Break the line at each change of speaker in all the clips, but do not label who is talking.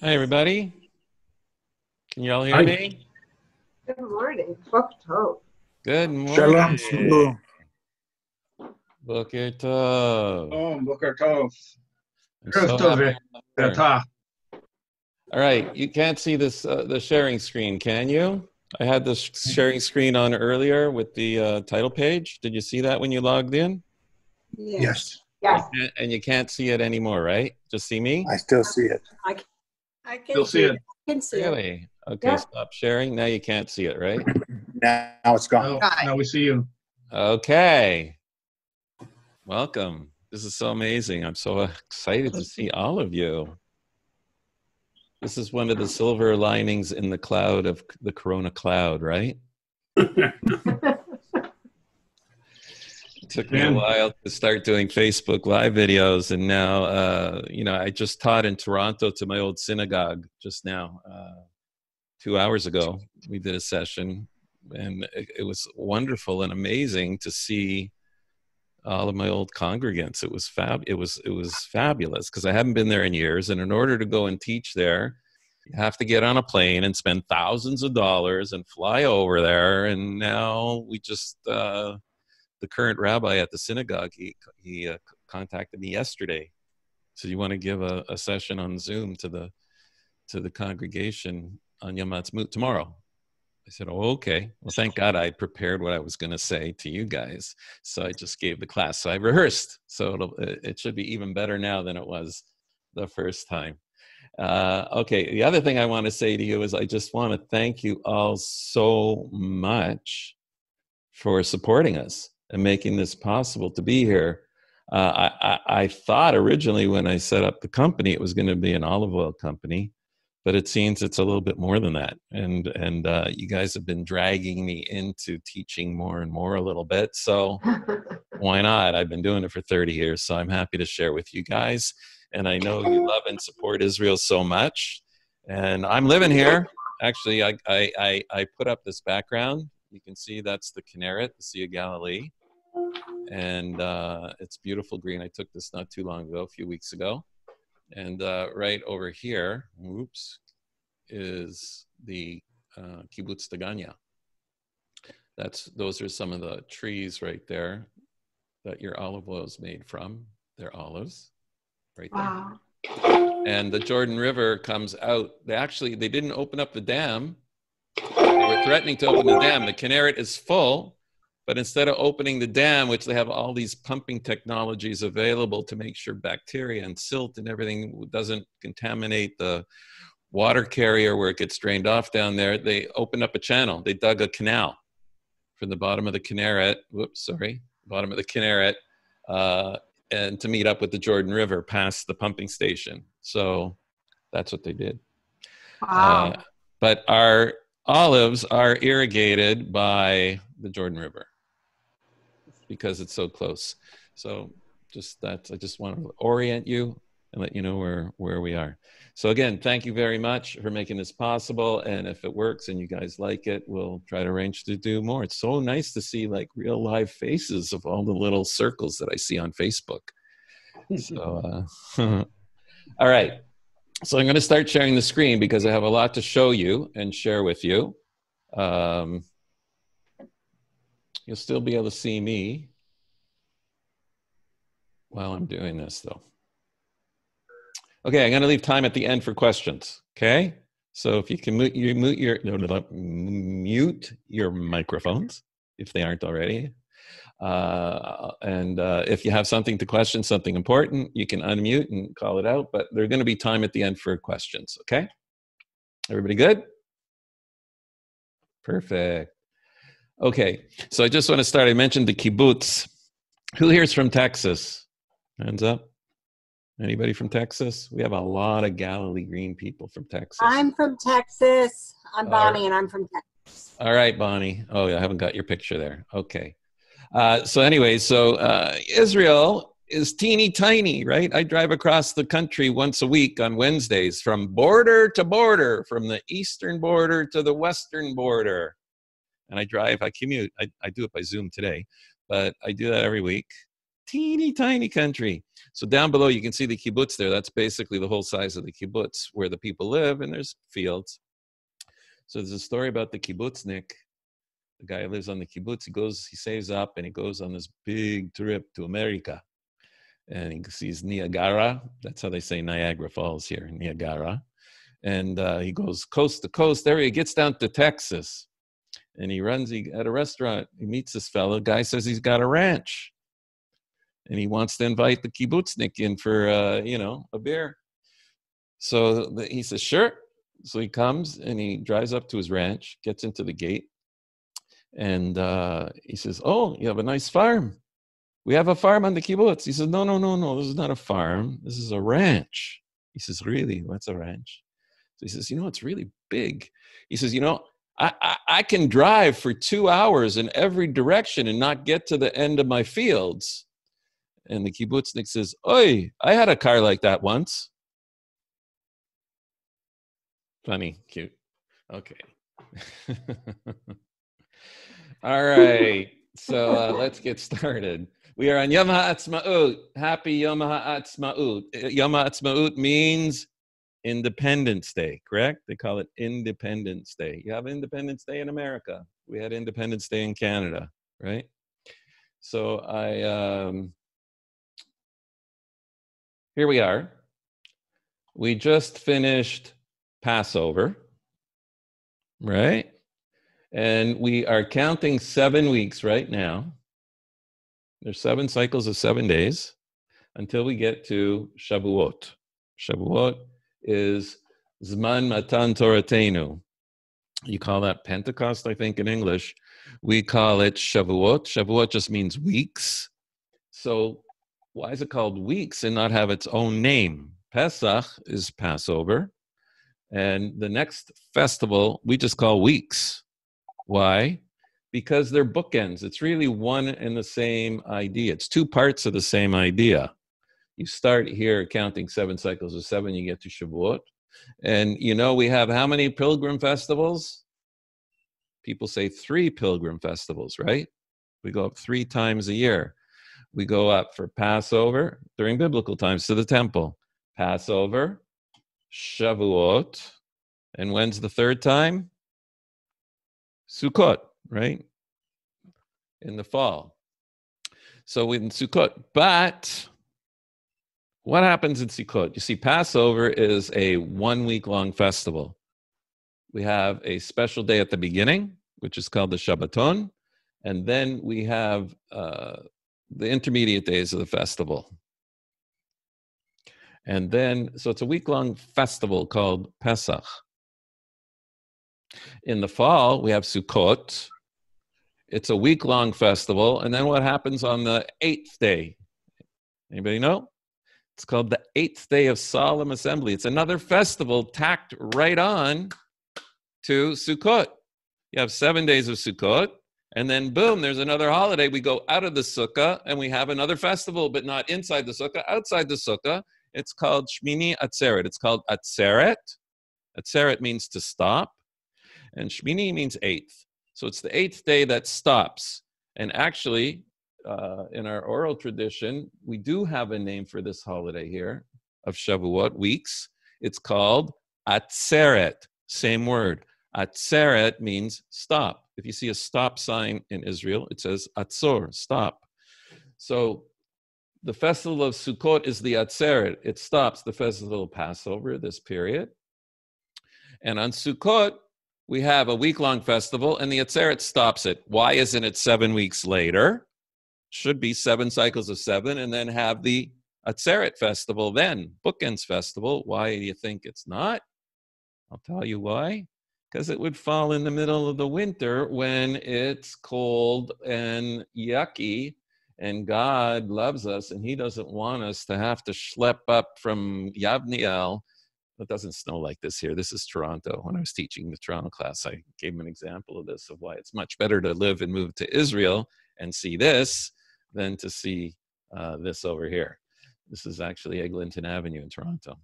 Hi, everybody. Can you all hear
Hi.
me?
Good morning. Boker Tov.
Good
Shalom.
morning. Boker Tov.
Oh, Boker Tov.
I'm so happy you're here.
Tov.
All right, you can't see this the sharing screen, can you? I had the sharing screen on earlier with the title page. Did you see that when you logged in?
Yes.
Yes.
And you can't see it anymore, right? Just see me?
I still see it.
I can
Still see it.
I can see it.
Really? Okay,
Yeah.
stop sharing. Now you can't see it, right?
Now it's gone.
Now we see you.
Okay. Welcome. This is so amazing. I'm so excited to see all of you. This is one of the silver linings in the cloud of the Corona cloud, right? It took me a while to start doing Facebook Live videos, and now, I just taught in Toronto to my old synagogue just now. 2 hours ago, we did a session, and it was wonderful and amazing to see all of my old congregants. It was fabulous because I haven't been there in years, and in order to go and teach there, you have to get on a plane and spend thousands of dollars and fly over there. And now we just the current rabbi at the synagogue, he contacted me yesterday. So you want to give a session on Zoom to the congregation on Yom HaAtzmaut tomorrow? I said, oh, okay. Well, thank God I prepared what I was going to say to you guys. So I just gave the class. So I rehearsed. So it should be even better now than it was the first time. Okay, the other thing I want to say to you is I just want to thank you all so much for supporting us and making this possible to be here. I thought originally when I set up the company, it was going to be an olive oil company. But it seems it's a little bit more than that. And you guys have been dragging me into teaching more and more a little bit. So why not? I've been doing it for 30 years. So I'm happy to share with you guys. And I know you love and support Israel so much. And I'm living here. Actually, I put up this background. You can see that's the Kinneret, the Sea of Galilee. And it's beautiful green. I took this not too long ago, a few weeks ago. And right over here, is the Kibbutz Daganya. Those are some of the trees right there that your olive oil is made from. They're olives, right there.
Wow.
And the Jordan River comes out. They didn't open up the dam. They were threatening to open the dam. The Kinneret is full. But instead of opening the dam, which they have all these pumping technologies available to make sure bacteria and silt and everything doesn't contaminate the water carrier where it gets drained off down there, they opened up a channel. They dug a canal from the bottom of the Kinneret, and to meet up with the Jordan River past the pumping station. So that's what they did.
Wow.
But our olives are irrigated by the Jordan River because it's so close. So I just want to orient you and let you know where we are. So again, thank you very much for making this possible. And if it works and you guys like it, we'll try to arrange to do more. It's so nice to see like real live faces of all the little circles that I see on Facebook. So, all right. So I'm going to start sharing the screen because I have a lot to show you and share with you. You'll still be able to see me while I'm doing this, though. Okay, I'm going to leave time at the end for questions. Okay, so if you can mute your microphones if they aren't already, and if you have something to question, something important, you can unmute and call it out. But there's going to be time at the end for questions. Okay, everybody good? Perfect. Okay, so I just want to start. I mentioned the kibbutz. Who here is from Texas? Hands up. Anybody from Texas? We have a lot of Galilee Green people from Texas.
I'm from Texas. I'm Bonnie, and I'm from Texas.
All right, Bonnie. Oh, yeah, I haven't got your picture there. Okay. So Israel is teeny tiny, right? I drive across the country once a week on Wednesdays from border to border, from the eastern border to the western border. And I commute. I do it by Zoom today, but I do that every week. Teeny tiny country. So down below, you can see the kibbutz there. That's basically the whole size of the kibbutz where the people live, and there's fields. So there's a story about the kibbutznik. The guy who lives on the kibbutz, he saves up, and he goes on this big trip to America. And he sees Niagara. That's how they say Niagara Falls here, Niagara. And he goes coast to coast. There he gets down to Texas. And he runs at a restaurant. He meets this fellow. The guy says he's got a ranch. And he wants to invite the kibbutznik in for, a beer. So he says, sure. So he comes and he drives up to his ranch, gets into the gate. And he says, oh, you have a nice farm. We have a farm on the kibbutz. He says, no, this is not a farm. This is a ranch. He says, really? What's a ranch? So he says, it's really big. He says, I can drive for 2 hours in every direction and not get to the end of my fields. And the kibbutznik says, oi, I had a car like that once. Funny, cute. Okay. All right. So let's get started. We are on Yom HaAtzmaut. Happy Yom HaAtzmaut. Yom HaAtzmaut means Independence Day, correct? They call it Independence Day. You have Independence Day in America. We had Independence Day in Canada, right? So here we are. We just finished Passover, right? And we are counting 7 weeks right now. There's 7 cycles of 7 days until we get to Shavuot. Shavuot is Zman Matan Heruteinu. You call that Pentecost, I think, in English. We call it Shavuot. Shavuot just means weeks. So why is it called weeks and not have its own name? Pesach is Passover. And the next festival, we just call weeks. Why? Because they're bookends. It's really one and the same idea. It's 2 parts of the same idea. You start here counting 7 cycles of 7, you get to Shavuot. And we have how many pilgrim festivals? People say 3 pilgrim festivals, right? We go up 3 times a year. We go up for Passover during biblical times to the temple. Passover, Shavuot, and when's the 3rd time? Sukkot, right? In the fall. So in Sukkot. But what happens in Sukkot? You see, Passover is a 1-week-long festival. We have a special day at the beginning, which is called the Shabbaton. And then we have the intermediate days of the festival. And then, so it's a week-long festival called Pesach. In the fall, we have Sukkot. It's a week-long festival. And then what happens on the 8th day? Anybody know? It's called the 8th day of Solemn Assembly. It's another festival tacked right on to Sukkot. You have 7 days of Sukkot. And then, boom, there's another holiday. We go out of the sukkah and we have another festival, but not inside the sukkah, outside the sukkah. It's called Shmini Atzeret. It's called Atzeret. Atzeret means to stop. And Shmini means 8th. So it's the 8th day that stops. And actually, in our oral tradition, we do have a name for this holiday here of Shavuot, weeks. It's called Atzeret. Same word. Atzeret means stop. If you see a stop sign in Israel, it says Atzor, stop. So the festival of Sukkot is the Atzeret. It stops the festival of Passover, this period. And on Sukkot, we have a week-long festival, and the Atzeret stops it. Why isn't it 7 weeks later? Should be 7 cycles of 7, and then have the Atzeret festival then, Bookends festival. Why do you think it's not? I'll tell you why. Because it would fall in the middle of the winter when it's cold and yucky, and God loves us, and he doesn't want us to have to schlep up from Yavniel. It doesn't snow like this here. This is Toronto. When I was teaching the Toronto class, I gave them an example of this, of why it's much better to live and move to Israel and see this than to see this over here. This is actually Eglinton Avenue in Toronto.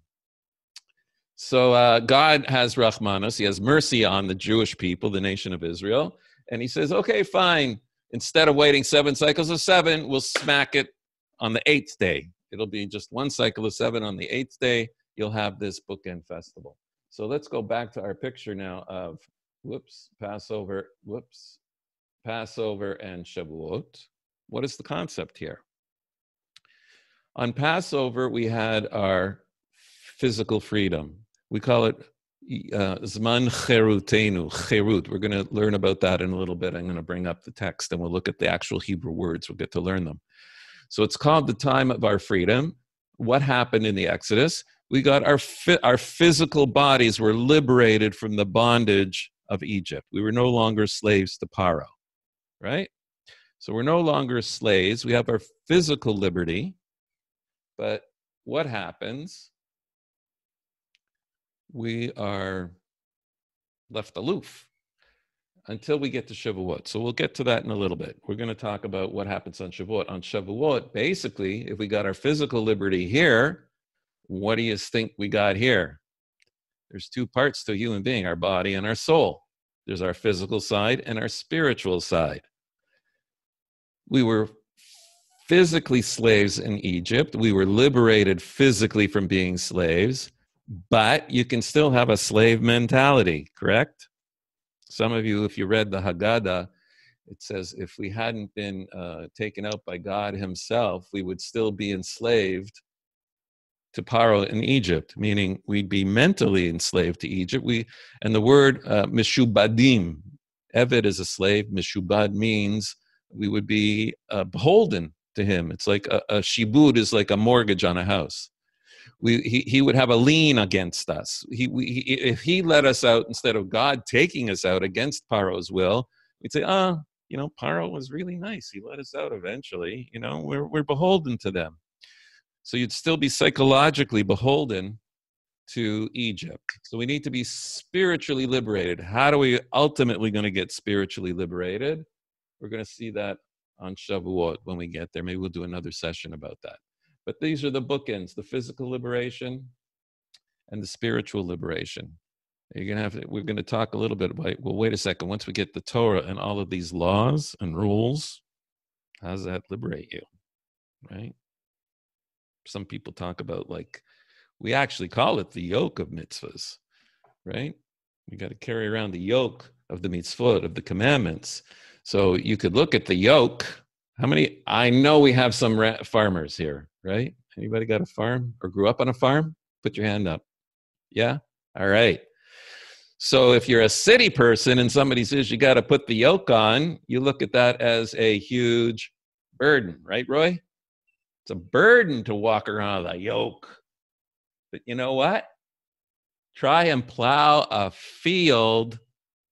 So God has Rahmanos. He has mercy on the Jewish people, the nation of Israel. And he says, okay, fine. Instead of waiting 7 cycles of 7, we'll smack it on the 8th day. It'll be just one cycle of 7 on the 8th day. You'll have this bookend festival. So let's go back to our picture now of, Passover and Shavuot. What is the concept here? On Passover, we had our physical freedom. We call it Zman Heruteinu, Cherut. We're going to learn about that in a little bit. I'm going to bring up the text and we'll look at the actual Hebrew words. We'll get to learn them. So it's called the time of our freedom. What happened in the Exodus? We got our physical bodies were liberated from the bondage of Egypt. We were no longer slaves to Paro, right? So we're no longer slaves. We have our physical liberty. But what happens? We are left aloof until we get to Shavuot. So we'll get to that in a little bit. We're going to talk about what happens on Shavuot. On Shavuot, basically, if we got our physical liberty here, what do you think we got here? There's 2 parts to a human being, our body and our soul. There's our physical side and our spiritual side. We were physically slaves in Egypt. We were liberated physically from being slaves, but you can still have a slave mentality, correct? Some of you, if you read the Haggadah, it says if we hadn't been taken out by God himself, we would still be enslaved to Paro in Egypt, meaning we'd be mentally enslaved to Egypt. And the word mishubadim, Eved is a slave, mishubad means we would be beholden to him. It's like a shibud is like a mortgage on a house. He would have a lien against us. If he let us out instead of God taking us out against Paro's will, we'd say, Paro was really nice. He let us out eventually. We're beholden to them. So you'd still be psychologically beholden to Egypt. So we need to be spiritually liberated. How are we ultimately going to get spiritually liberated? We're going to see that on Shavuot when we get there. Maybe we'll do another session about that. But these are the bookends, the physical liberation and the spiritual liberation. We're going to talk a little bit about, well, wait a second. Once we get the Torah and all of these laws and rules, how does that liberate you, right? Some people talk about, we actually call it the yoke of mitzvahs, right? We got to carry around the yoke of the mitzvot, of the commandments. So you could look at the yoke. I know we have some farmers here, right? Anybody got a farm or grew up on a farm? Put your hand up. Yeah? All right. So if you're a city person and somebody says you got to put the yoke on, you look at that as a huge burden, right, Roy? It's a burden to walk around with a yoke. But you know what? Try and plow a field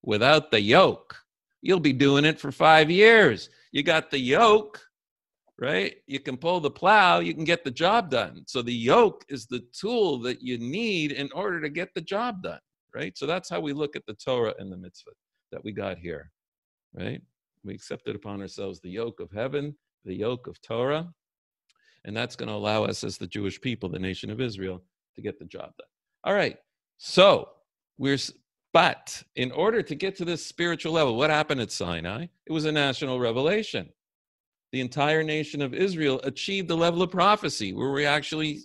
without the yoke. You'll be doing it for 5 years. You got the yoke, right? You can pull the plow, you can get the job done. So the yoke is the tool that you need in order to get the job done, right? So that's how we look at the Torah and the mitzvah that we got here, right? We accepted upon ourselves the yoke of heaven, the yoke of Torah, and that's going to allow us as the Jewish people, the nation of Israel, to get the job done. All right, so but in order to get to this spiritual level, what happened at Sinai? It was a national revelation. The entire nation of Israel achieved the level of prophecy where we actually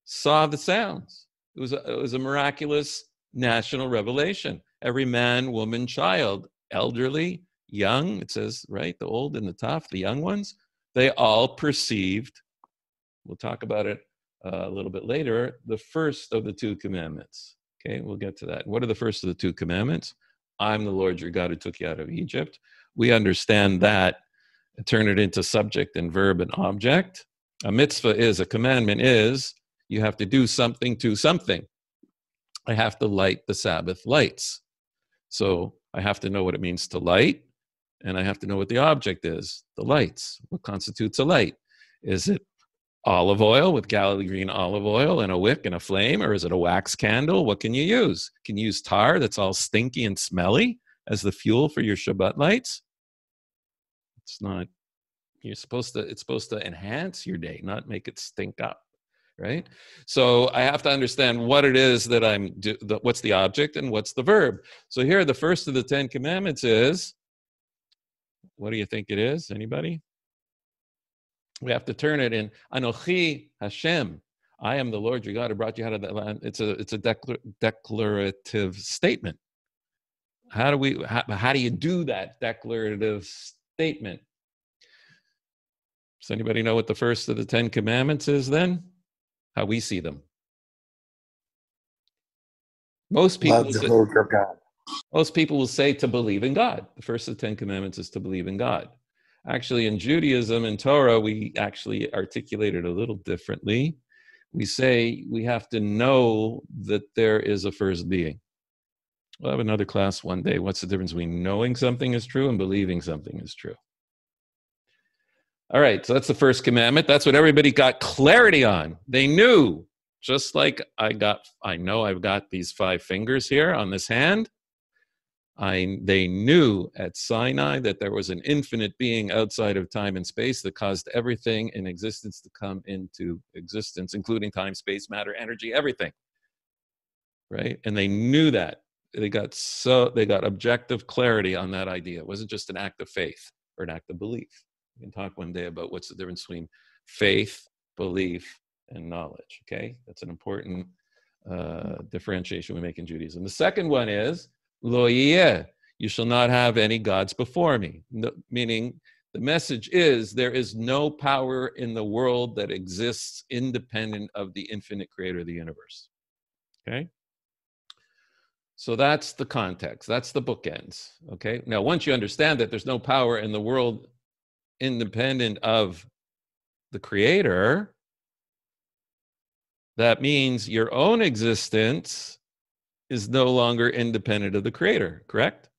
saw the sounds. It was a miraculous national revelation. Every man, woman, child, elderly, young, it says, right, the old and the tough, the young ones, they all perceived, we'll talk about it a little bit later, the first of the 2 commandments. Okay, we'll get to that. What are the first of the 2 commandments? I'm the Lord your God who took you out of Egypt. We understand that and turn it into subject and verb and object. A commandment is, you have to do something to something. I have to light the Sabbath lights. So I have to know what it means to light, and I have to know what the object is, the lights. What constitutes a light? Is it olive oil with Galilee green olive oil and a wick and a flame, or is it a wax candle? What can you use? Can you use tar that's all stinky and smelly as the fuel for your Shabbat lights? It's not. It's supposed to enhance your day, not make it stink up, right? So I have to understand what it is that what's the object and what's the verb. So here, the first of the 10 commandments is, what do you think it is? Anybody? We have to turn it in Anochi Hashem. I am the Lord your God who brought you out of that land. It's a declarative statement. How do you do that declarative statement? Does anybody know what the first of the 10 commandments is then? How we see them. Most people
Love the Lord your God.
Most people will say to believe in God. The first of the 10 commandments is to believe in God. Actually, in Judaism and Torah, we actually articulate it a little differently. We say we have to know that there is a first being. We'll have another class one day. What's the difference between knowing something is true and believing something is true? All right, so that's the first commandment. That's what everybody got clarity on. They knew, just like I know I've got these 5 fingers here on this hand. They knew at Sinai that there was an infinite being outside of time and space that caused everything in existence to come into existence, including time, space, matter, energy, everything. Right? And they knew that. They got objective clarity on that idea. It wasn't just an act of faith or an act of belief. We can talk one day about what's the difference between faith, belief, and knowledge. Okay? That's an important differentiation we make in Judaism. The second one is Lo yeh, you shall not have any gods before me. No, meaning the message is there is no power in the world that exists independent of the infinite creator of the universe. Okay? So that's the context. That's the bookends. Okay? Now, once you understand that there's no power in the world independent of the creator, that means your own existence is no longer independent of the creator, correct?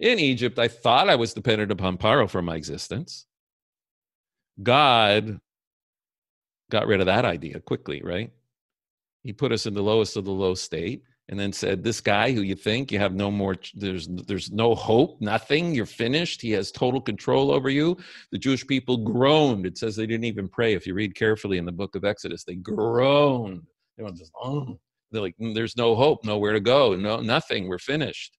In Egypt, I thought I was dependent upon Paro for my existence. God got rid of that idea quickly, right? He put us in the lowest of the low state and then said, this guy who you think you have no more, there's no hope, nothing, you're finished. He has total control over you. The Jewish people groaned. It says they didn't even pray. If you read carefully in the book of Exodus, they groaned. They were just, oh. They're like, there's no hope, nowhere to go, no, nothing, we're finished.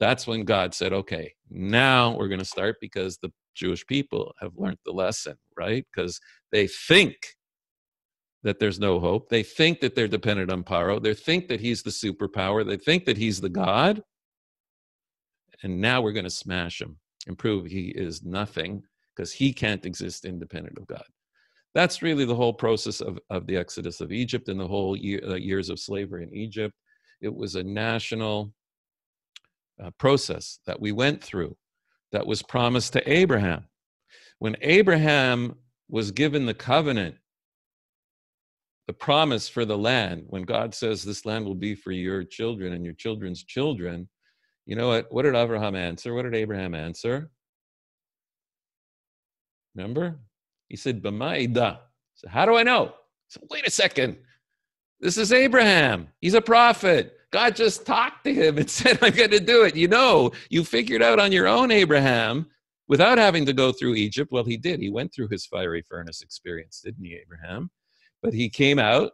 That's when God said, okay, now we're going to start, because the Jewish people have learned the lesson, right? Because they think that there's no hope. They think that they're dependent on Paro. They think that he's the superpower. They think that he's the God. And now we're going to smash him and prove he is nothing, because he can't exist independent of God. That's really the whole process of the exodus of Egypt and the whole years of slavery in Egypt. It was a national process that we went through that was promised to Abraham. When Abraham was given the covenant, the promise for the land, when God says this land will be for your children and your children's children, you know what? What did Abraham answer? What did Abraham answer? Remember? He said, B'ma'ida. So how do I know? So wait a second. This is Abraham. He's a prophet. God just talked to him and said, I'm going to do it. You know, you figured out on your own, Abraham, without having to go through Egypt. Well, he did. He went through his fiery furnace experience, didn't he, Abraham? But he came out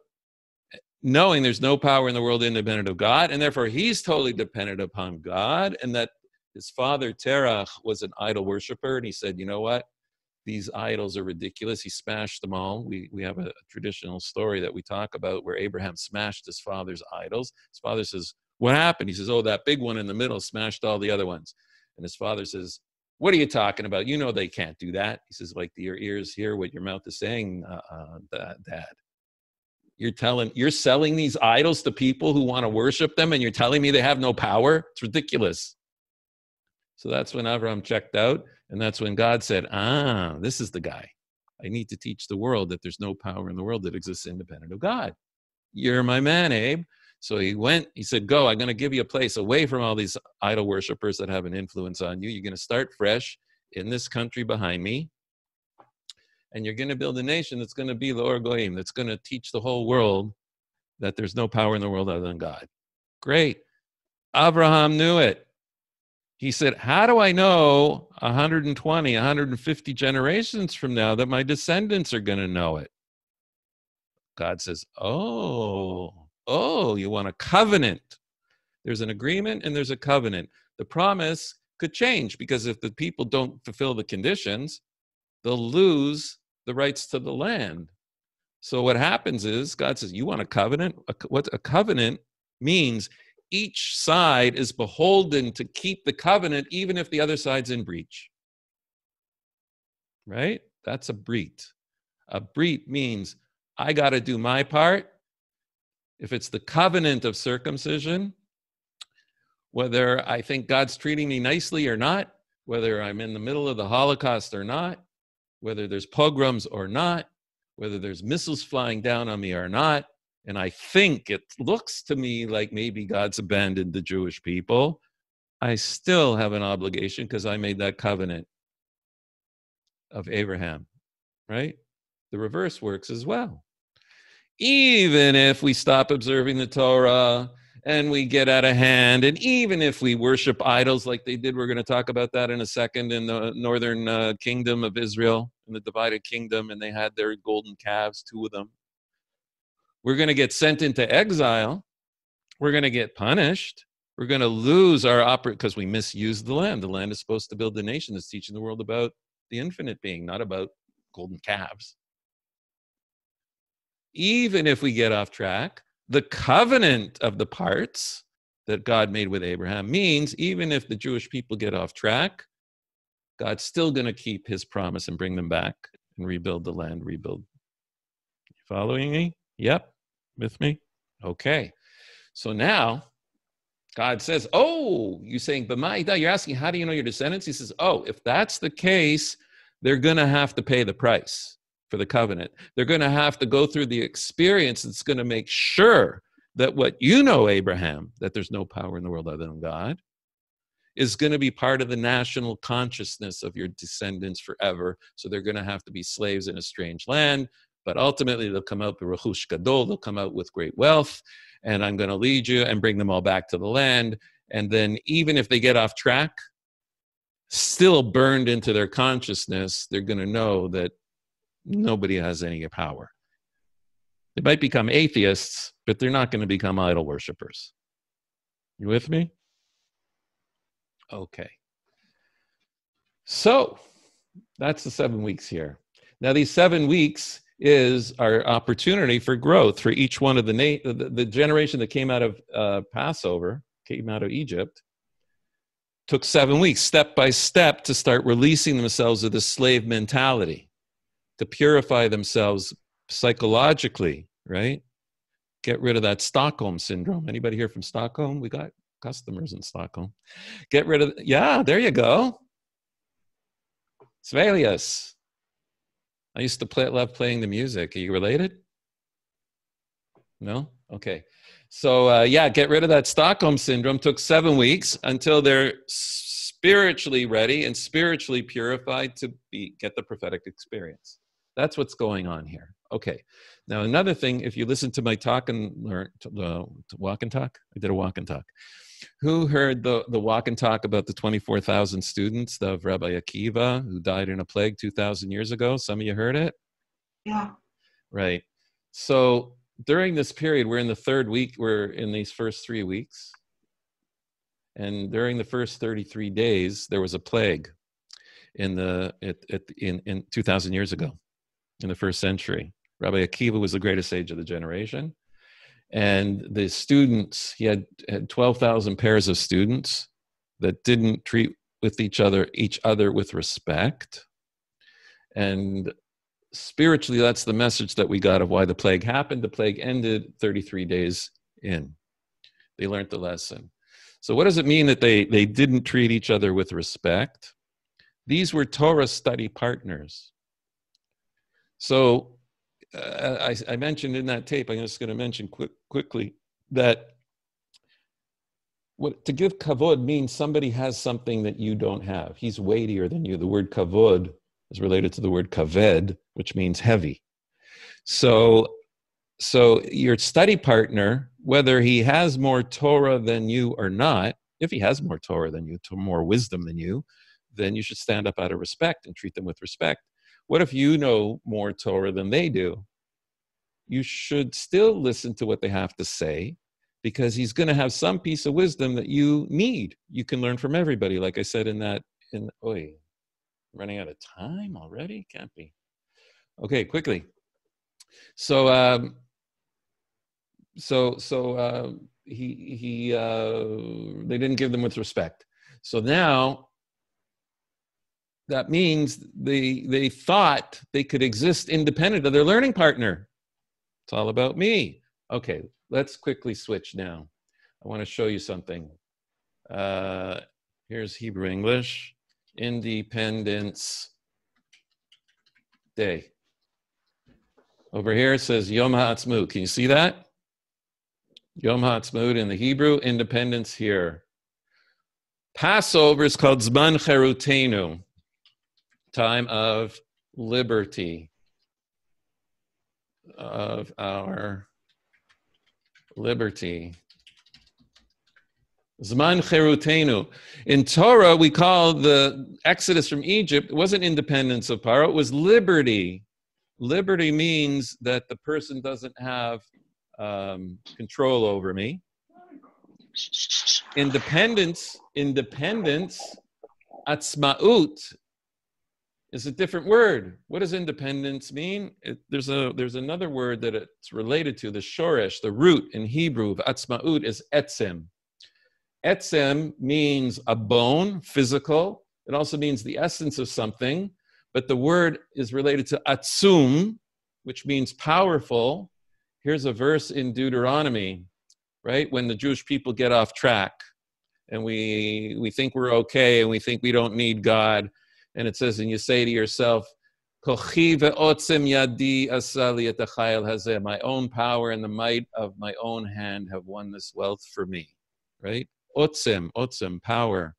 knowing there's no power in the world independent of God, and therefore he's totally dependent upon God, and that his father, Terach, was an idol worshiper, and he said, you know what? These idols are ridiculous. He smashed them all. We have a traditional story that we talk about where Abraham smashed his father's idols. His father says, what happened? He says, oh, that big one in the middle smashed all the other ones. And his father says, what are you talking about? You know they can't do that. He says, like, do your ears hear what your mouth is saying, Dad? You're selling these idols to people who want to worship them, and you're telling me they have no power? It's ridiculous. So that's when Abraham checked out, and that's when God said, this is the guy. I need to teach the world that there's no power in the world that exists independent of God. You're my man, Abe. So he went, he said, go, I'm going to give you a place away from all these idol worshipers that have an influence on you. You're going to start fresh in this country behind me, and you're going to build a nation that's going to be the Or Goyim, that's going to teach the whole world that there's no power in the world other than God. Great. Abraham knew it. He said, how do I know 120, 150 generations from now that my descendants are going to know it? God says, oh, you want a covenant. There's an agreement and there's a covenant. The promise could change, because if the people don't fulfill the conditions, they'll lose the rights to the land. So what happens is God says, you want a covenant? What a covenant means, each side is beholden to keep the covenant even if the other side's in breach. Right? That's a brit. A brit means I got to do my part. If it's the covenant of circumcision, whether I think God's treating me nicely or not, whether I'm in the middle of the Holocaust or not, whether there's pogroms or not, whether there's missiles flying down on me or not, and I think it looks to me like maybe God's abandoned the Jewish people, I still have an obligation because I made that covenant of Abraham, right? The reverse works as well. Even if we stop observing the Torah and we get out of hand, and even if we worship idols like they did, we're going to talk about that in a second, in the northern kingdom of Israel, in the divided kingdom, and they had their golden calves, 2 of them. We're going to get sent into exile. We're going to get punished. We're going to lose our because we misused the land. The land is supposed to build the nation that's teaching the world about the infinite being, not about golden calves. Even if we get off track, the covenant of the parts that God made with Abraham means even if the Jewish people get off track, God's still going to keep his promise and bring them back and rebuild the land, rebuild. You following me? Yep. With me? Okay. So now God says, oh, you're saying, B'ma'ida, you're asking, how do you know your descendants? He says, oh, if that's the case, they're going to have to pay the price for the covenant. They're going to have to go through the experience that's going to make sure that what you know, Abraham, that there's no power in the world other than God, is going to be part of the national consciousness of your descendants forever. So they're going to have to be slaves in a strange land, but ultimately they'll come out with Rechush Gadol, they'll come out with great wealth, and I'm going to lead you and bring them all back to the land. And then even if they get off track, still burned into their consciousness, they're going to know that nobody has any power. They might become atheists, but they're not going to become idol worshipers. You with me? Okay. So that's the 7 weeks here. Now these 7 weeks is our opportunity for growth for each one of the generation that came out of Passover, came out of Egypt, took 7 weeks, step by step, to start releasing themselves of the slave mentality, to purify themselves psychologically, right? Get rid of that Stockholm syndrome. Anybody here from Stockholm? We got customers in Stockholm. Get rid of, yeah, there you go. Svelius. I used to love playing the music. Are you related? No? Okay. So, yeah, get rid of that Stockholm syndrome. Took 7 weeks until they're spiritually ready and spiritually purified to get the prophetic experience. That's what's going on here. Okay. Now, another thing, if you listen to my talk and learn walk and talk, I did a walk and talk. Who heard the walk and talk about the 24,000 students of Rabbi Akiva who died in a plague 2,000 years ago? Some of you heard it?
Yeah.
Right. So during this period, we're in the 3rd week, we're in these first 3 weeks. And during the first 33 days, there was a plague in 2,000 years ago, in the 1st century. Rabbi Akiva was the greatest sage of the generation. And the students, he had 12,000 pairs of students that didn't treat with each other with respect. And spiritually, that's the message that we got of why the plague happened. The plague ended 33 days in. They learned the lesson. So what does it mean that they didn't treat each other with respect? These were Torah study partners. So I mentioned in that tape, I'm just going to mention quickly that to give kavod means somebody has something that you don't have. He's weightier than you. The word kavod is related to the word kaved, which means heavy. So your study partner, whether he has more Torah than you or not, if he has more Torah than you, more wisdom than you, then you should stand up out of respect and treat them with respect. What if you know more Torah than they do? You should still listen to what they have to say, because he's going to have some piece of wisdom that you need. You can learn from everybody, like I said Running out of time already? Can't be. Okay, quickly. So they didn't give them with respect. So now that means they thought they could exist independent of their learning partner. It's all about me. Okay, let's quickly switch now. I want to show you something. Here's Hebrew English. Independence Day. Over here it says Yom HaAtzmaut. Can you see that? Yom HaAtzmaut in the Hebrew, independence here. Passover is called Zman Heruteinu, time of liberty, of our liberty. Zman Heruteinu. In Torah, we call the Exodus from Egypt, it wasn't independence of Paro, it was liberty. Liberty means that the person doesn't have control over me. Independence, Atzmaut, is a different word. What does independence mean? There's another word that it's related to, the shoresh, the root in Hebrew of Atzmaut is etzem. Etzem means a bone, physical. It also means the essence of something, but the word is related to atzum, which means powerful. Here's a verse in Deuteronomy, right? When the Jewish people get off track and we think we're okay and we think we don't need God. And it says, and you say to yourself, Kochi ve'otzem yadi asali et hachayil hazeh. My own power and the might of my own hand have won this wealth for me, right? Otzem, power.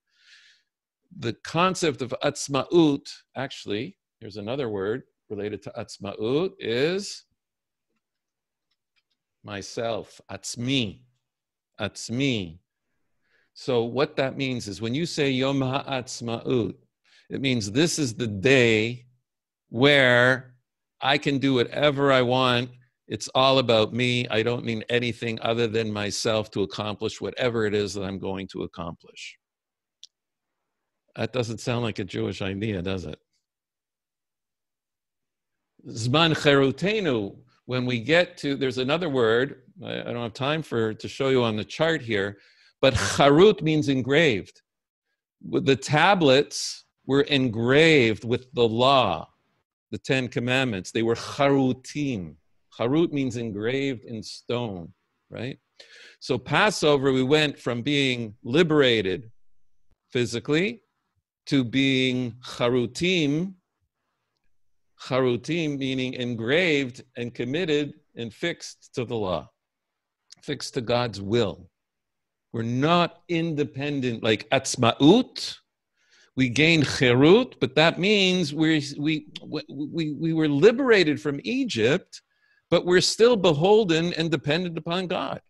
The concept of atzmaut, actually, here's another word related to atzmaut, is myself, atzmi. So what that means is when you say Yom HaAtzmaut, it means this is the day where I can do whatever I want. It's all about me. I don't need anything other than myself to accomplish whatever it is that I'm going to accomplish. That doesn't sound like a Jewish idea, does it? Zman Heruteinu, when we get to, there's another word, I don't have time to show you on the chart here, but charut means engraved. The tablets were engraved with the law, the 10 Commandments. They were charutim. Charut means engraved in stone, right? So Passover, we went from being liberated physically to being charutim meaning engraved and committed and fixed to the law, fixed to God's will. We're not independent like atzmaut. We gained cherut, but that means we were liberated from Egypt, but we're still beholden and dependent upon God.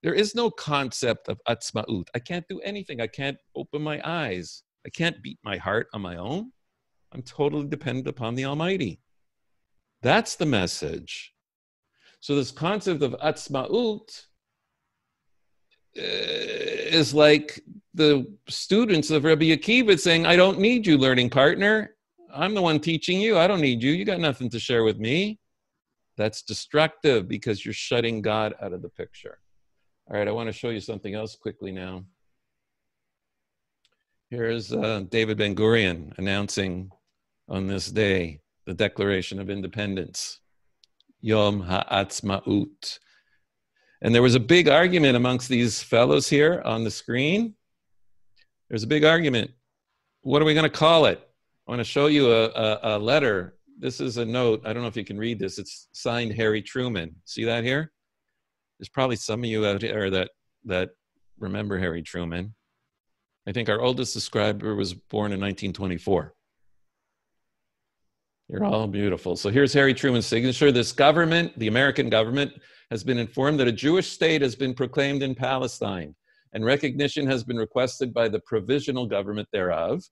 There is no concept of atzmaut. I can't do anything. I can't open my eyes. I can't beat my heart on my own. I'm totally dependent upon the Almighty. That's the message. So this concept of atzmaut is like the students of Rabbi Akiva saying, I don't need you, learning partner. I'm the one teaching you. I don't need you. You got nothing to share with me. That's destructive because you're shutting God out of the picture. All right, I want to show you something else quickly now. Here's David Ben Gurion announcing on this day the Declaration of Independence, Yom HaAtzmaut. And there was a big argument amongst these fellows here on the screen. There's a big argument. What are we going to call it? I want to show you a letter. This is a note. I don't know if you can read this. It's signed Harry Truman. See that here? There's probably some of you out there that remember Harry Truman. I think our oldest subscriber was born in 1924. You're all beautiful. So here's Harry Truman's signature. This government, the American government, has been informed that a Jewish state has been proclaimed in Palestine, and recognition has been requested by the provisional government thereof.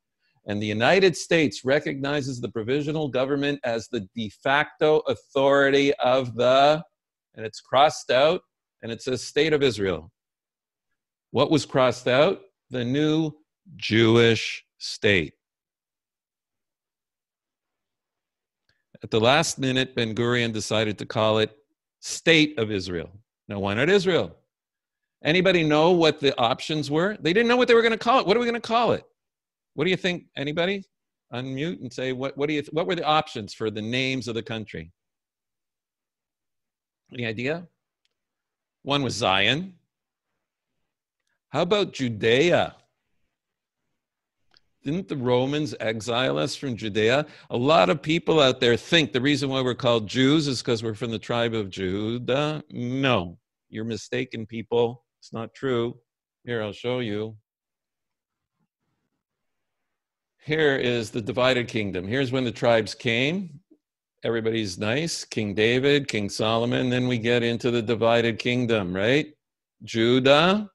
And the United States recognizes the provisional government as the de facto authority of the, and it's crossed out, and it says State of Israel. What was crossed out? The new Jewish state. At the last minute, Ben Gurion decided to call it State of Israel. Now, why not Israel? Anybody know what the options were? They didn't know what they were going to call it. What are we going to call it? What do you think? Anybody? Unmute and say, what were the options for the names of the country? Any idea? One was Zion. How about Judea? Didn't the Romans exile us from Judea? A lot of people out there think the reason why we're called Jews is because we're from the tribe of Judah. No, you're mistaken, people. It's not true. Here, I'll show you. Here is the divided kingdom. Here's when the tribes came. Everybody's nice. King David, King Solomon. Then we get into the divided kingdom, right? Judah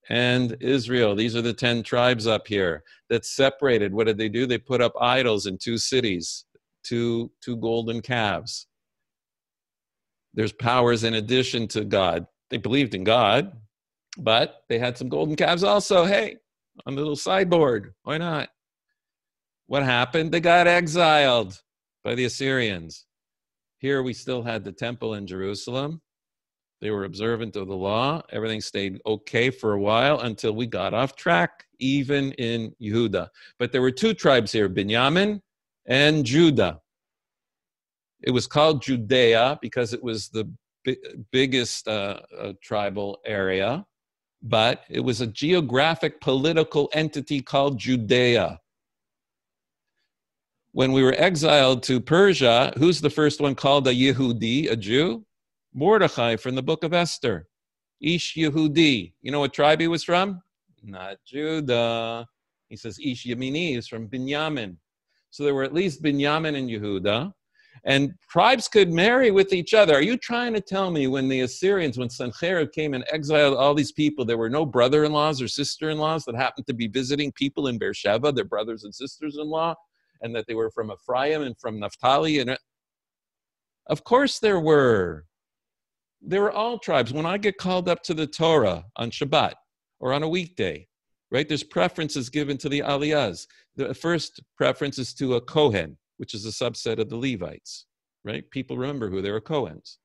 and Israel. These are the 10 tribes up here that's separated. What did they do? They put up idols in 2 cities, two golden calves. There's powers in addition to God. They believed in God, but they had some golden calves also. Hey, on the little sideboard. Why not? What happened? They got exiled by the Assyrians. Here we still had the temple in Jerusalem. They were observant of the law. Everything stayed okay for a while until we got off track, even in Yehuda. But there were 2 tribes here, Binyamin and Judah. It was called Judea because it was the biggest tribal area, but it was a geographic political entity called Judea. When we were exiled to Persia, who's the first one called a Yehudi, a Jew? Mordechai from the book of Esther. Ish Yehudi. You know what tribe he was from? Not Judah. He says Ish Yemini is from Binyamin. So there were at least Binyamin and Yehuda. And tribes could marry with each other. Are you trying to tell me when the Assyrians, when Sennacherib came and exiled all these people, there were no brother-in-laws or sister-in-laws that happened to be visiting people in Beersheba, their brothers and sisters-in-law? And that they were from Ephraim and from Naphtali. And of course there were. They were all tribes. When I get called up to the Torah on Shabbat or on a weekday, right, there's preferences given to the Aliyahs. The first preference is to a Kohen, which is a subset of the Levites, right? People remember who they were Kohens.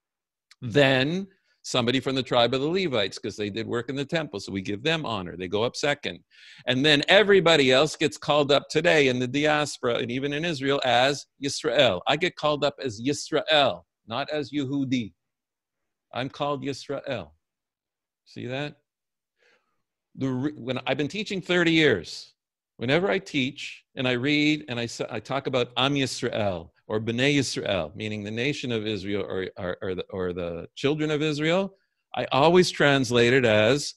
Then somebody from the tribe of the Levites, because they did work in the temple, so we give them honor. They go up second. And then everybody else gets called up today in the diaspora, and even in Israel, as Yisrael. I get called up as Yisrael, not as Yehudi. I'm called Yisrael. See that? When I've been teaching 30 years, whenever I teach and I read and I talk about Am Yisrael, or B'nai Yisrael, meaning the nation of Israel or the children of Israel, I always translate it as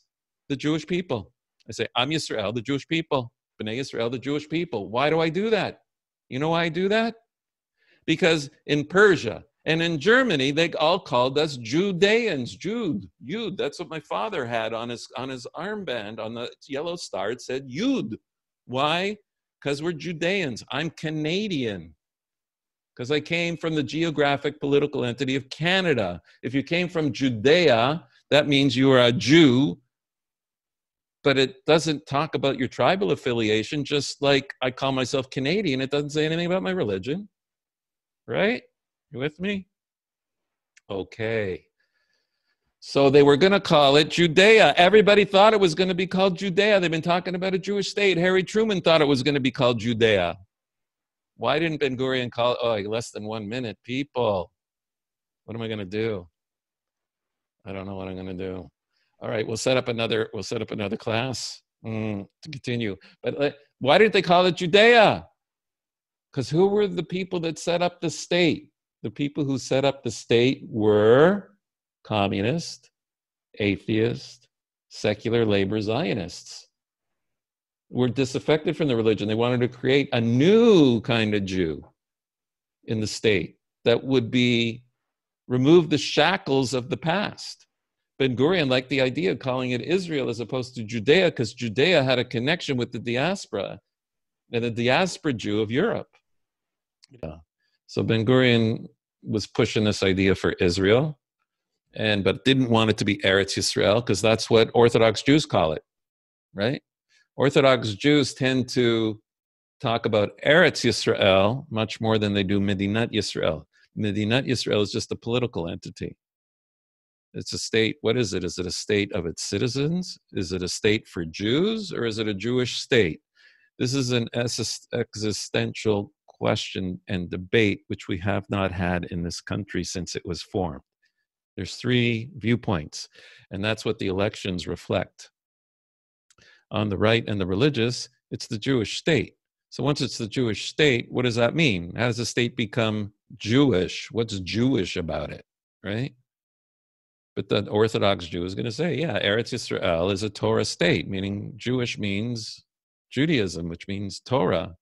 the Jewish people. I say, Am Yisrael, the Jewish people. B'nai Yisrael, the Jewish people. Why do I do that? You know why I do that? Because in Persia and in Germany, they all called us Judeans, Jude. That's what my father had on his armband, on the yellow star. It said Yud. Why? Because we're Judeans. I'm Canadian. Because I came from the geographic political entity of Canada. If you came from Judea, that means you are a Jew, but it doesn't talk about your tribal affiliation, just like I call myself Canadian. It doesn't say anything about my religion, right? You with me? Okay. So they were going to call it Judea. Everybody thought it was going to be called Judea. They've been talking about a Jewish state. Harry Truman thought it was going to be called Judea. Why didn't Ben Gurion call it? Oh, less than 1 minute, people. What am I going to do? I don't know what I'm going to do. All right, we'll set up another class to continue. But why didn't they call it Judea? Because who were the people that set up the state? The people who set up the state were communist, atheist, secular labor Zionists. Were disaffected from the religion. They wanted to create a new kind of Jew in the state that would remove the shackles of the past. Ben Gurion liked the idea of calling it Israel as opposed to Judea, because Judea had a connection with the diaspora and the diaspora Jew of Europe. Yeah. So Ben Gurion was pushing this idea for Israel, but didn't want it to be Eretz Yisrael, because that's what Orthodox Jews call it, right? Orthodox Jews tend to talk about Eretz Yisrael much more than they do Medinat Yisrael. Medinat Yisrael is just a political entity. It's a state. What is it? Is it a state of its citizens? Is it a state for Jews, or is it a Jewish state? This is an existential question and debate which we have not had in this country since it was formed. There's three viewpoints, and that's what the elections reflect. On the right and the religious, it's the Jewish state. So once it's the Jewish state, what does that mean? How does the state become Jewish? What's Jewish about it, right? But the Orthodox Jew is going to say, yeah, Eretz Yisrael is a Torah state, meaning Jewish means Judaism, which means Torah.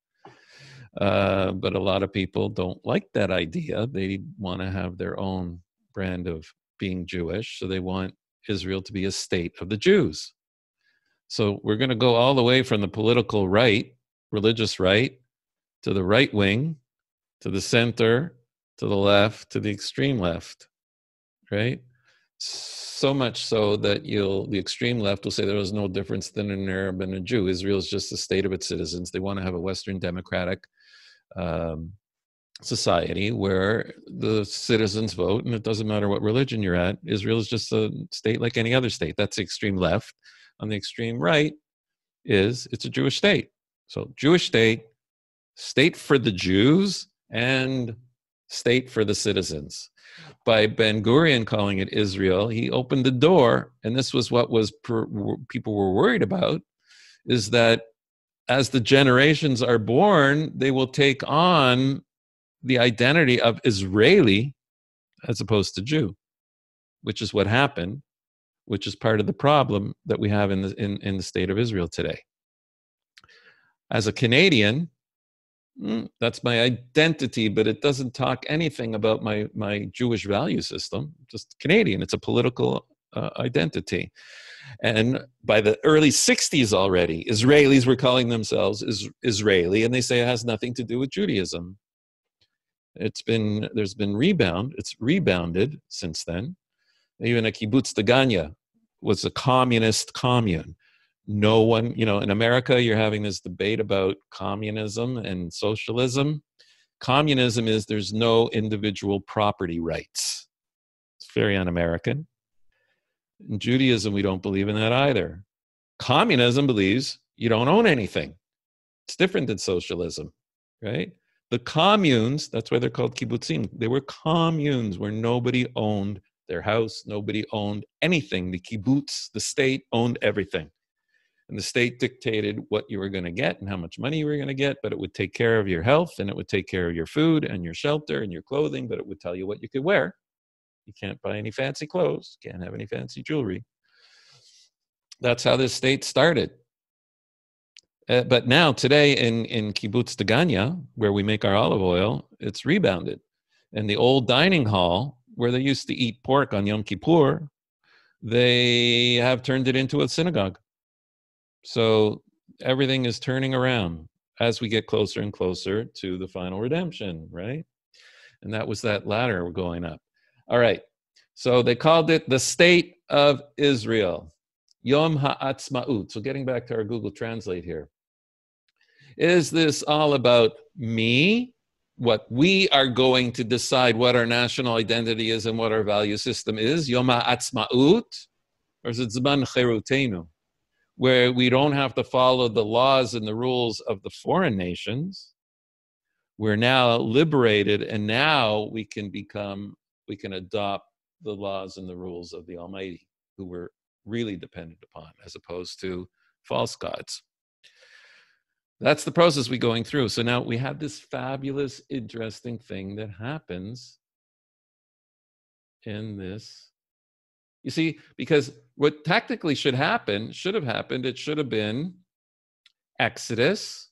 But a lot of people don't like that idea. They want to have their own brand of being Jewish, so they want Israel to be a state of the Jews. So we're going to go all the way from the political right, religious right, to the right wing, to the center, to the left, to the extreme left, right? So much so that the extreme left will say there was no difference than an Arab and a Jew. Israel is just a state of its citizens. They want to have a Western democratic society where the citizens vote, and it doesn't matter what religion you're at. Israel is just a state like any other state. That's the extreme left. On the extreme right it's a Jewish state. So Jewish state, state for the Jews, and state for the citizens. By Ben Gurion calling it Israel, he opened the door, and this was what people were worried about, is that as the generations are born, they will take on the identity of Israeli as opposed to Jew, which is what happened, which is part of the problem that we have in the state of Israel today. As a Canadian, that's my identity, but it doesn't talk anything about my Jewish value system. Just Canadian. It's a political identity. And by the early 60s already, Israelis were calling themselves Israeli, and they say it has nothing to do with Judaism. There's been rebound. It's rebounded since then. Even a kibbutz Daganya was a communist commune. No one, in America, you're having this debate about communism and socialism. Communism is there's no individual property rights. It's very un-American. In Judaism, we don't believe in that either. Communism believes you don't own anything. It's different than socialism, right? The communes, that's why they're called kibbutzim. They were communes where nobody owned their house, nobody owned anything. The kibbutz, the state, owned everything. And the state dictated what you were going to get and how much money you were going to get, but it would take care of your health, and it would take care of your food and your shelter and your clothing, but it would tell you what you could wear. You can't buy any fancy clothes, can't have any fancy jewelry. That's how this state started. But now, today, in Kibbutz Daganya, where we make our olive oil, it's rebounded. And the old dining hall, where they used to eat pork on Yom Kippur, they have turned it into a synagogue. So everything is turning around as we get closer and closer to the final redemption, right? And that was that ladder going up. All right. So they called it the State of Israel. Yom HaAtzmaut. So getting back to our Google Translate here. Is this all about me? What we are going to decide what our national identity is and what our value system is? Yom HaAtzmaut? Or is it Zman Heruteinu, where we don't have to follow the laws and the rules of the foreign nations? We're now liberated, and now we can adopt the laws and the rules of the Almighty, who we're really dependent upon, as opposed to false gods. That's the process we're going through. So now we have this fabulous, interesting thing that happens in this. You see, because what technically should have happened, it should have been Exodus,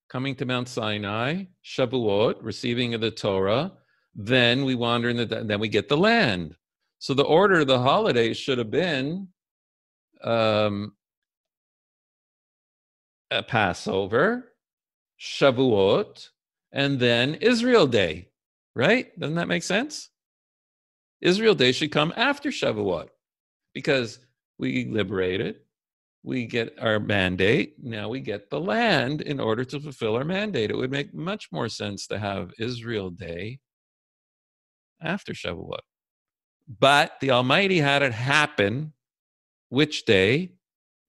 coming to Mount Sinai, Shavuot, receiving of the Torah, then we wander in then we get the land. So the order of the holidays should have been a Passover, Shavuot, and then Israel Day, right? Doesn't that make sense? Israel Day should come after Shavuot, because we liberated, We get our mandate. Now we get the land in order to fulfill our mandate. It would make much more sense to have Israel Day after Shavuot. But the Almighty had it happen. Which day?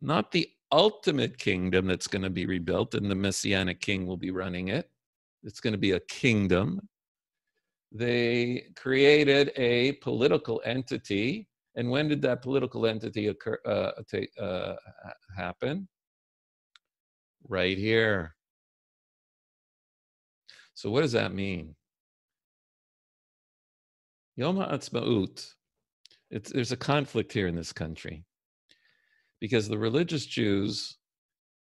Not the ultimate kingdom that's going to be rebuilt and the Messianic king will be running it. It's going to be a kingdom. They created a political entity. And when did that political entity happen? Right here. So what does that mean? Yom HaAtzmaut. There's a conflict here in this country because the religious Jews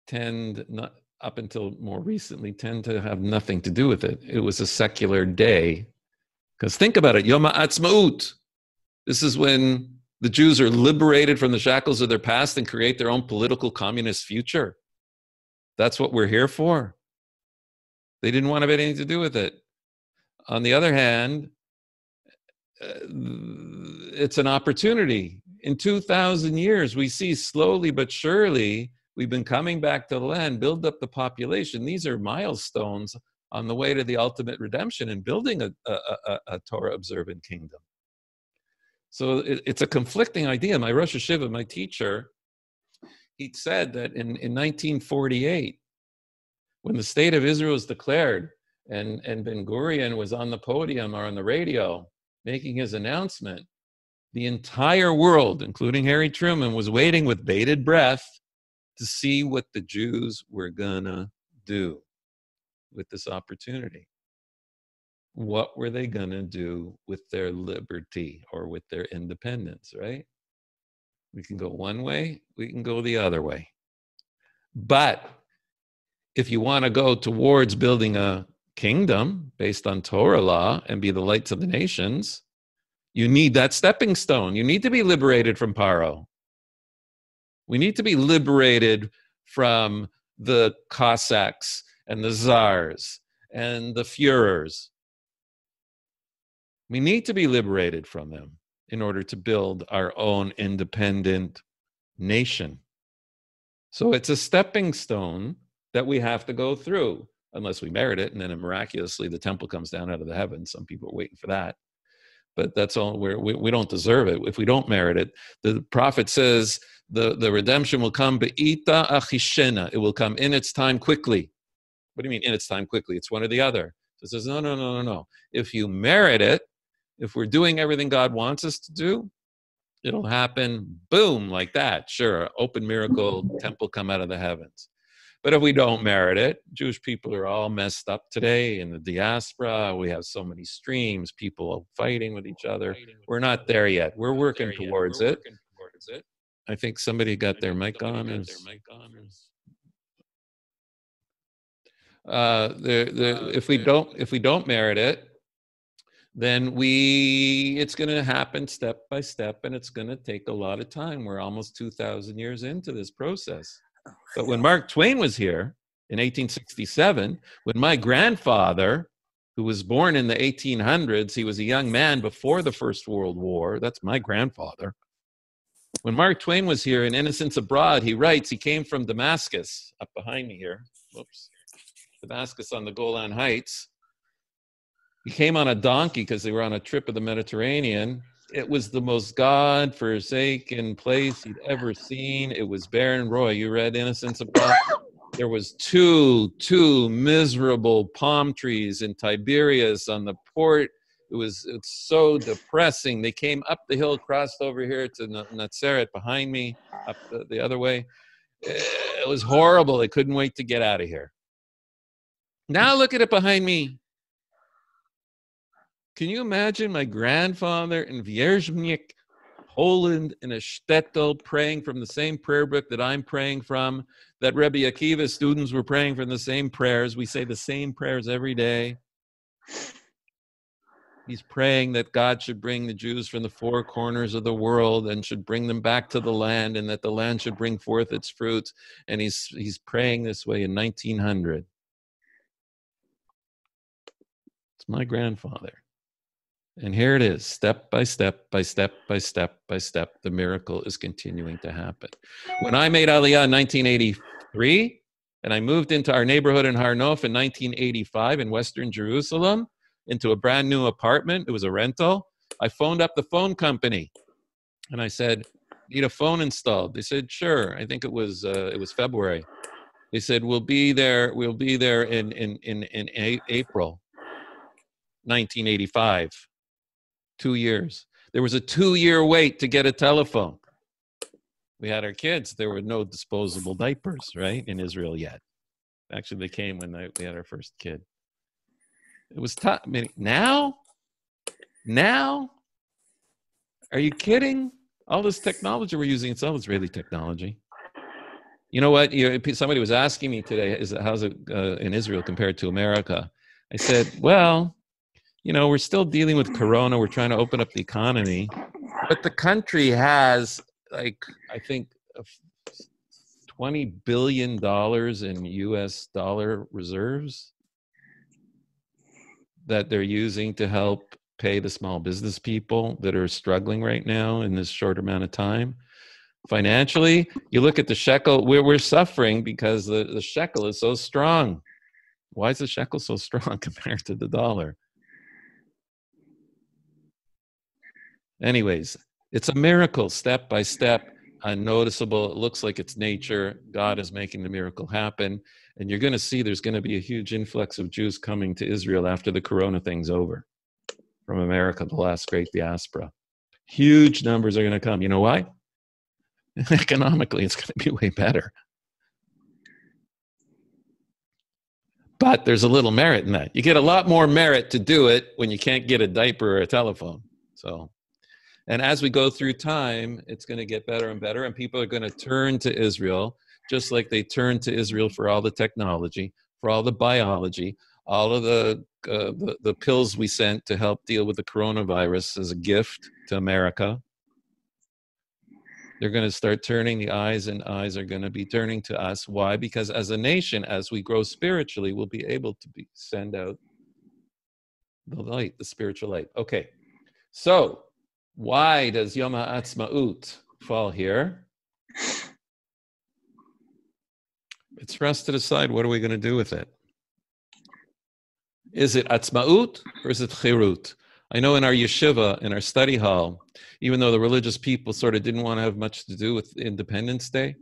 tend, not up until more recently, tend to have nothing to do with it. It was a secular day. Because think about it, Yom HaAtzmaut. This is when the Jews are liberated from the shackles of their past and create their own political communist future. That's what we're here for. They didn't want to have anything to do with it. On the other hand, it's an opportunity. In 2,000 years, we see slowly but surely, we've been coming back to the land, build up the population. These are milestones on the way to the ultimate redemption and building a Torah-observant kingdom. So it's a conflicting idea. My Rosh Hashiva, my teacher, he said that in 1948, when the state of Israel was declared and Ben Gurion was on the podium or on the radio making his announcement, the entire world, including Harry Truman, was waiting with bated breath to see what the Jews were gonna do with this opportunity. What were they gonna do with their liberty or with their independence, right? We can go one way, we can go the other way. But if you want to go towards building a kingdom based on Torah law and be the lights of the nations, you need that stepping stone. You need to be liberated from Paro. We need to be liberated from the Cossacks and the Tsars and the Führers. We need to be liberated from them in order to build our own independent nation. So it's a stepping stone that we have to go through, unless we merit it, and then miraculously the temple comes down out of the heavens. Some people are waiting for that. But that's all, we don't deserve it. If we don't merit it, the prophet says the redemption will come be'ita achishena. It will come in its time quickly. What do you mean in its time quickly? It's one or the other. So it says, no. If you merit it, if we're doing everything God wants us to do, it'll happen, boom, like that. Sure, open miracle, temple come out of the heavens. But if we don't merit it, Jewish people are all messed up today in the diaspora. We have so many streams, people fighting with each other. We're not there yet. We're working towards it. I think somebody got their mic on. If we don't merit it, then it's going to happen step by step, and it's going to take a lot of time. We're almost 2,000 years into this process. But when Mark Twain was here in 1867, when my grandfather, who was born in the 1800s, he was a young man before the First World War. That's my grandfather. When Mark Twain was here in Innocents Abroad, he writes, he came from Damascus, up behind me here. Whoops. Damascus on the Golan Heights. He came on a donkey because they were on a trip of the Mediterranean. It was the most God-forsaken place he'd ever seen. It was barren. Roy, you read Innocents Abroad? There was two miserable palm trees in Tiberias on the port. It's so depressing. They came up the hill, crossed over here to Nazareth behind me, up the other way. It was horrible. They couldn't wait to get out of here. Now look at it behind me. Can you imagine my grandfather in Wierzbnik, Poland, in a shtetl, praying from the same prayer book that I'm praying from, that Rebbe Akiva's students were praying from the same prayers. We say the same prayers every day. He's praying that God should bring the Jews from the four corners of the world and should bring them back to the land, and that the land should bring forth its fruits. And he's praying this way in 1900. It's my grandfather. And here it is, step by step, by step, by step, by step, the miracle is continuing to happen. When I made Aliyah in 1983, and I moved into our neighborhood in Har Nof in 1985 in Western Jerusalem, into a brand new apartment, it was a rental, I phoned up the phone company, and I said, need a phone installed. They said, sure. I think it was February. They said, we'll be there in April 1985. 2 years. There was a 2-year wait to get a telephone. We had our kids. There were no disposable diapers, right, in Israel yet. Actually, they came when we had our first kid. It was tough. I mean, now, are you kidding? All this technology we're using, it's all Israeli technology. You know what? Somebody was asking me today, how's it in Israel compared to America? I said, well, you know, we're still dealing with Corona. We're trying to open up the economy. But the country has, like, I think, $20 billion in US dollar reserves that they're using to help pay the small business people that are struggling right now in this short amount of time. Financially, you look at the shekel, we're suffering because the shekel is so strong. Why is the shekel so strong compared to the dollar? Anyways, it's a miracle, step by step, unnoticeable. It looks like it's nature. God is making the miracle happen. And you're going to see there's going to be a huge influx of Jews coming to Israel after the Corona thing's over from America, the last great diaspora. Huge numbers are going to come. You know why? Economically, it's going to be way better. But there's a little merit in that. You get a lot more merit to do it when you can't get a diaper or a telephone. So, and as we go through time, it's going to get better and better, and people are going to turn to Israel, just like they turned to Israel for all the technology, for all the biology, all of the pills we sent to help deal with the coronavirus as a gift to America. They're going to start turning the eyes, and eyes are going to be turning to us. Why? Because as a nation, as we grow spiritually, we'll be able to send out the light, the spiritual light. Okay, so why does Yom HaAtzmaut fall here? It's for us to decide, what are we going to do with it? Is it Atzmaut or is it Chirut? I know in our yeshiva, in our study hall, even though the religious people sort of didn't want to have much to do with Independence Day,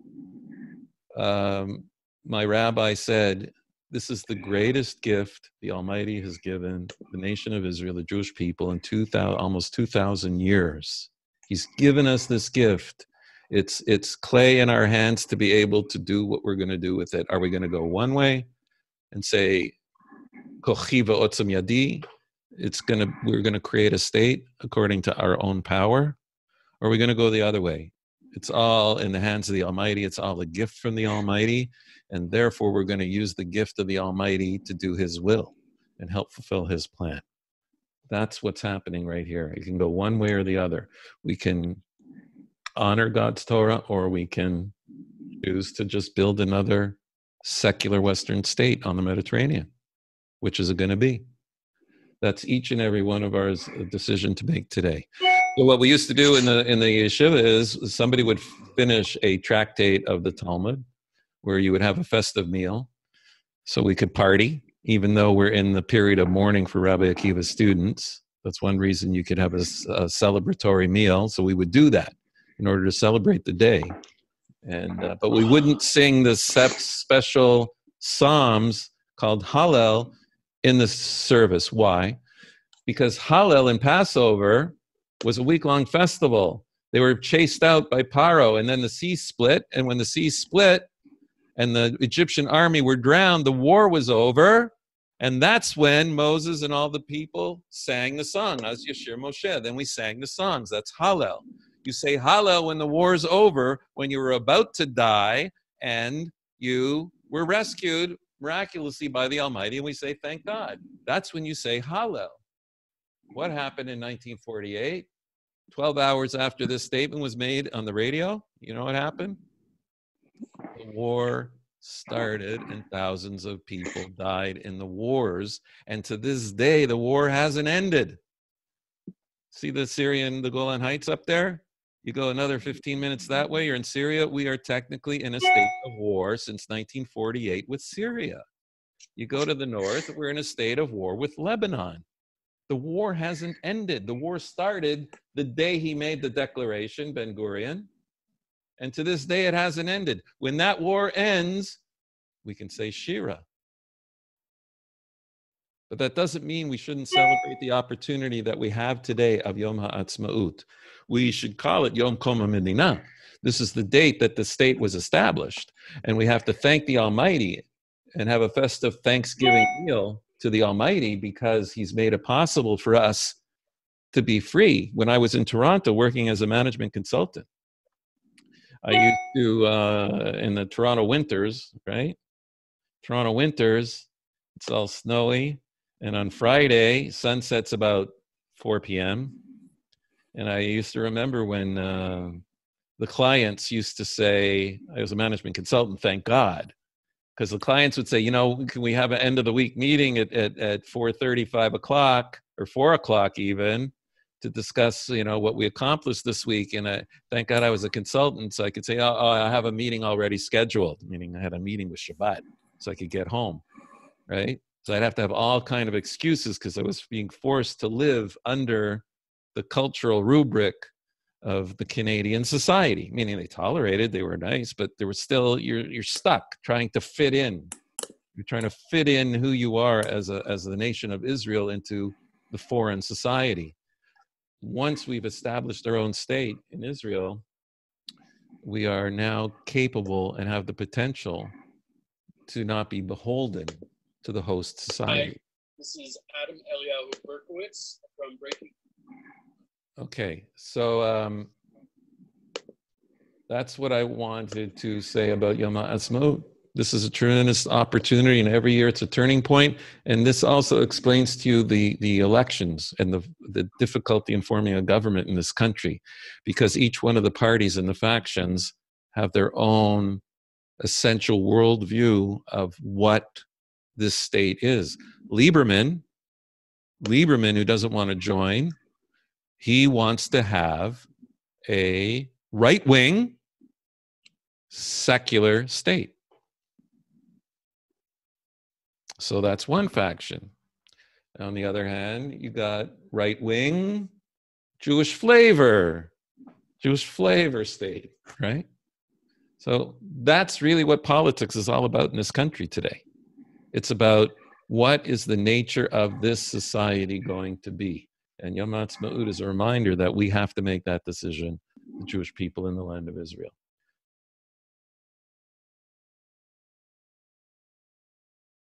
my rabbi said, this is the greatest gift the Almighty has given the nation of Israel, the Jewish people, in almost 2,000 years. He's given us this gift. It's clay in our hands to be able to do what we're going to do with it. Are we going to go one way and say, Kochi v'otzem yadi, we're going to create a state according to our own power? Or are we going to go the other way? It's all in the hands of the Almighty. It's all a gift from the Almighty. And therefore, we're going to use the gift of the Almighty to do His will and help fulfill His plan. That's what's happening right here. It can go one way or the other. We can honor God's Torah, or we can choose to just build another secular Western state on the Mediterranean. Which is it going to be? That's each and every one of ours a decision to make today. So what we used to do in the yeshiva is somebody would finish a tractate of the Talmud, where you would have a festive meal, so we could party, even though we're in the period of mourning for Rabbi Akiva's students. That's one reason you could have a celebratory meal. So we would do that in order to celebrate the day. And but we wouldn't sing the special psalms called Hallel in the service. Why? Because Hallel in Passover was a week-long festival. They were chased out by Paro, and then the sea split. And when the sea split and the Egyptian army were drowned, the war was over. And that's when Moses and all the people sang the song, as Yeshir Moshe. Then we sang the songs. That's Hallel. You say Hallel when the war's over, when you were about to die, and you were rescued miraculously by the Almighty, and we say, thank God. That's when you say Hallel. What happened in 1948? 12 hours after this statement was made on the radio, you know what happened? The war started, and thousands of people died in the wars. And to this day, the war hasn't ended. See the Golan Heights up there? You go another 15 minutes that way, you're in Syria. We are technically in a state of war since 1948 with Syria. You go to the north, we're in a state of war with Lebanon. The war hasn't ended. The war started the day he made the declaration, Ben Gurion, and to this day it hasn't ended. When that war ends, we can say Shira. But that doesn't mean we shouldn't celebrate the opportunity that we have today of Yom HaAtzmaut. We should call it Yom Kom HaMedinah. This is the date that the state was established. And we have to thank the Almighty and have a festive Thanksgiving meal to the Almighty because he's made it possible for us to be free. When I was in Toronto working as a management consultant, I used to, in the Toronto winters, right? Toronto winters, it's all snowy. And on Friday, sun sets about 4 p.m. And I used to remember when the clients used to say, I was a management consultant, thank God. Because the clients would say, you know, can we have an end of the week meeting at 4:30, 5 o'clock, or 4 o'clock even, to discuss, you know, what we accomplished this week. And thank God I was a consultant, so I could say, oh, I have a meeting already scheduled, meaning I had a meeting with Shabbat, so I could get home, right? So I'd have to have all kind of excuses because I was being forced to live under the cultural rubric of the Canadian society, meaning they tolerated, they were nice, but there was still, you're stuck trying to fit in. You're trying to fit in who you are as the nation of Israel into the foreign society. Once we've established our own state in Israel, we are now capable and have the potential to not be beholden to the host society.
Hi, this is Adam Eliyahu Berkowitz from Breaking.
Okay, so that's what I wanted to say about Yom HaAtzmaut. This is a tremendous opportunity, and every year it's a turning point. And this also explains to you the elections and the difficulty in forming a government in this country, because each one of the parties and the factions have their own essential worldview of what this state is. Lieberman, who doesn't want to join, he wants to have a right-wing secular state. So that's one faction. On the other hand, you got right-wing Jewish flavor state, right? So that's really what politics is all about in this country today. It's about what is the nature of this society going to be. And Yom HaAtzmaut is a reminder that we have to make that decision, the Jewish people in the land of Israel.